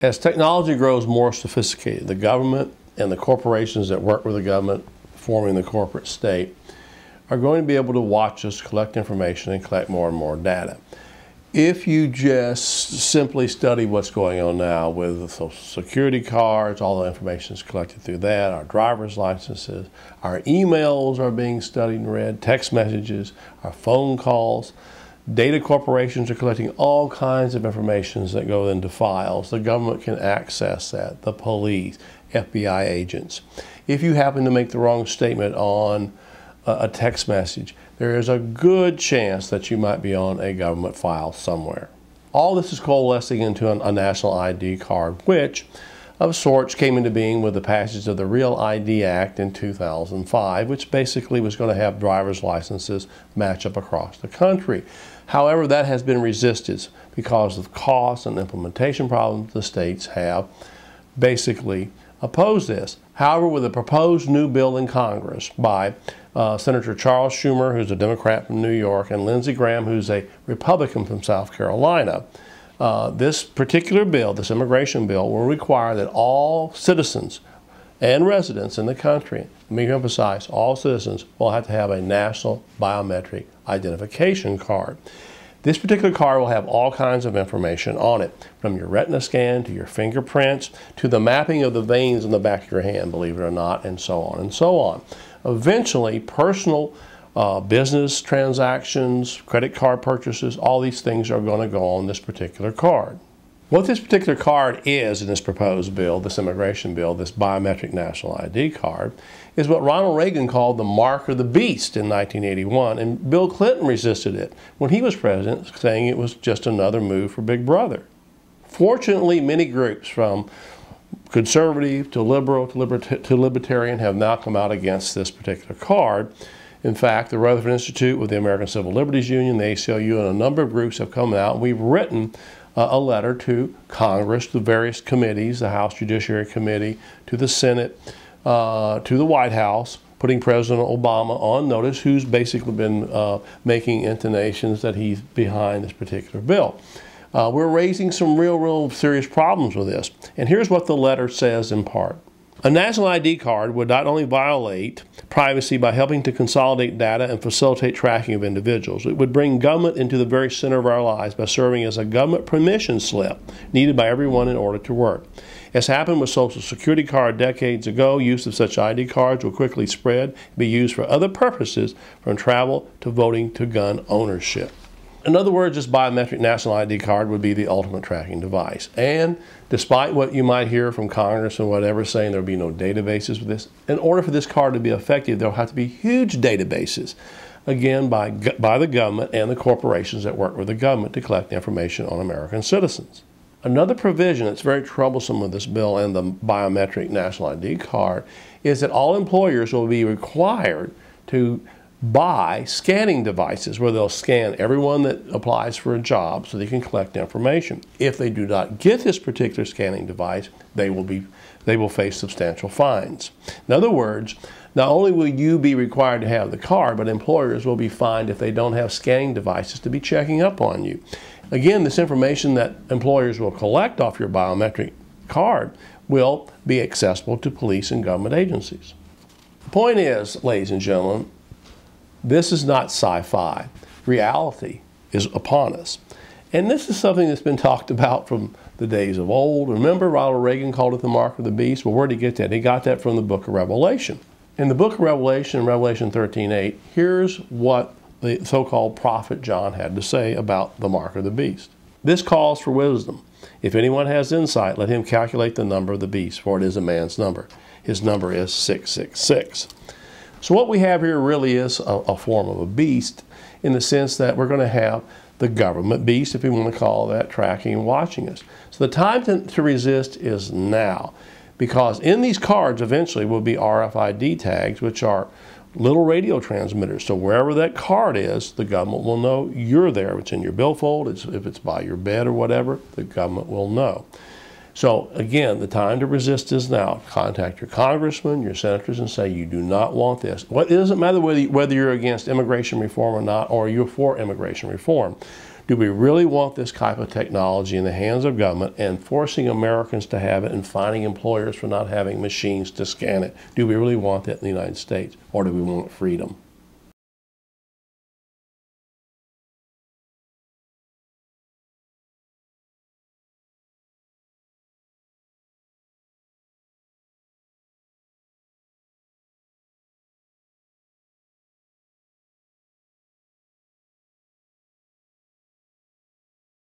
As technology grows more sophisticated, the government and the corporations that work with the government, forming the corporate state, are going to be able to watch us collect information and collect more and more data. If you just simply study what's going on now with the Social Security cards, all the information is collected through that, our driver's licenses, our emails are being studied and read, text messages, our phone calls. Data corporations are collecting all kinds of information that go into files. The government can access that, the police, FBI agents. If you happen to make the wrong statement on a text message, there is a good chance that you might be on a government file somewhere. All this is coalescing into a national ID card, which of sorts came into being with the passage of the Real ID Act in 2005, which basically was going to have driver's licenses match up across the country. However, that has been resisted because of costs and implementation problems. The states have basically opposed this. However, with a proposed new bill in Congress by Senator Charles Schumer, who's a Democrat from New York, and Lindsey Graham, who's a Republican from South Carolina, this particular bill, this immigration bill, will require that all citizens and residents in the country, let me emphasize, all citizens will have to have a national biometric identification card. This particular card will have all kinds of information on it, from your retina scan to your fingerprints to the mapping of the veins in the back of your hand, believe it or not, and so on and so on. Eventually, personal business transactions, credit card purchases, all these things are going to go on this particular card. What this particular card is in this proposed bill, this immigration bill, this biometric national ID card, is what Ronald Reagan called the mark of the beast in 1981, and Bill Clinton resisted it when he was president, saying it was just another move for Big Brother. Fortunately, many groups from conservative to liberal to libertarian have now come out against this particular card. In fact, the Rutherford Institute with the American Civil Liberties Union, the ACLU, and a number of groups have come out, and we've written a letter to Congress, to various committees, the House Judiciary Committee, to the Senate, to the White House, putting President Obama on notice, who's basically been making intonations that he's behind this particular bill. We're raising some real serious problems with this. And here's what the letter says in part. A national ID card would not only violate privacy by helping to consolidate data and facilitate tracking of individuals, it would bring government into the very center of our lives by serving as a government permission slip needed by everyone in order to work. As happened with Social Security card decades ago, use of such ID cards will quickly spread and be used for other purposes, from travel to voting to gun ownership. In other words, this biometric national ID card would be the ultimate tracking device. And despite what you might hear from Congress and whatever saying there will be no databases with this, in order for this card to be effective, there will have to be huge databases, again, by the government and the corporations that work with the government to collect information on American citizens. Another provision that's very troublesome with this bill and the biometric national ID card is that all employers will be required to buy scanning devices where they'll scan everyone that applies for a job so they can collect information. If they do not get this particular scanning device, they will face substantial fines. In other words, not only will you be required to have the card, but employers will be fined if they don't have scanning devices to be checking up on you. Again, this information that employers will collect off your biometric card will be accessible to police and government agencies. The point is, ladies and gentlemen, this is not sci-fi. Reality is upon us. And this is something that's been talked about from the days of old. Remember, Ronald Reagan called it the mark of the beast? Well, where did he get that? He got that from the book of Revelation. In the book of Revelation, Revelation 13:8, here's what the so-called prophet John had to say about the mark of the beast. This calls for wisdom. If anyone has insight, let him calculate the number of the beast, for it is a man's number. His number is 666. So what we have here really is a form of a beast, in the sense that we're going to have the government beast, if you want to call that, tracking and watching us. So the time to resist is now, because in these cards eventually will be RFID tags, which are little radio transmitters. So wherever that card is, the government will know you're there. If it's in your billfold, if it's by your bed or whatever, the government will know. So again, the time to resist is now. Contact your congressman, your senators, and say you do not want this. It doesn't matter whether you're against immigration reform or not, or you're for immigration reform. Do we really want this type of technology in the hands of government and forcing Americans to have it and fining employers for not having machines to scan it? Do we really want that in the United States, or do we want freedom?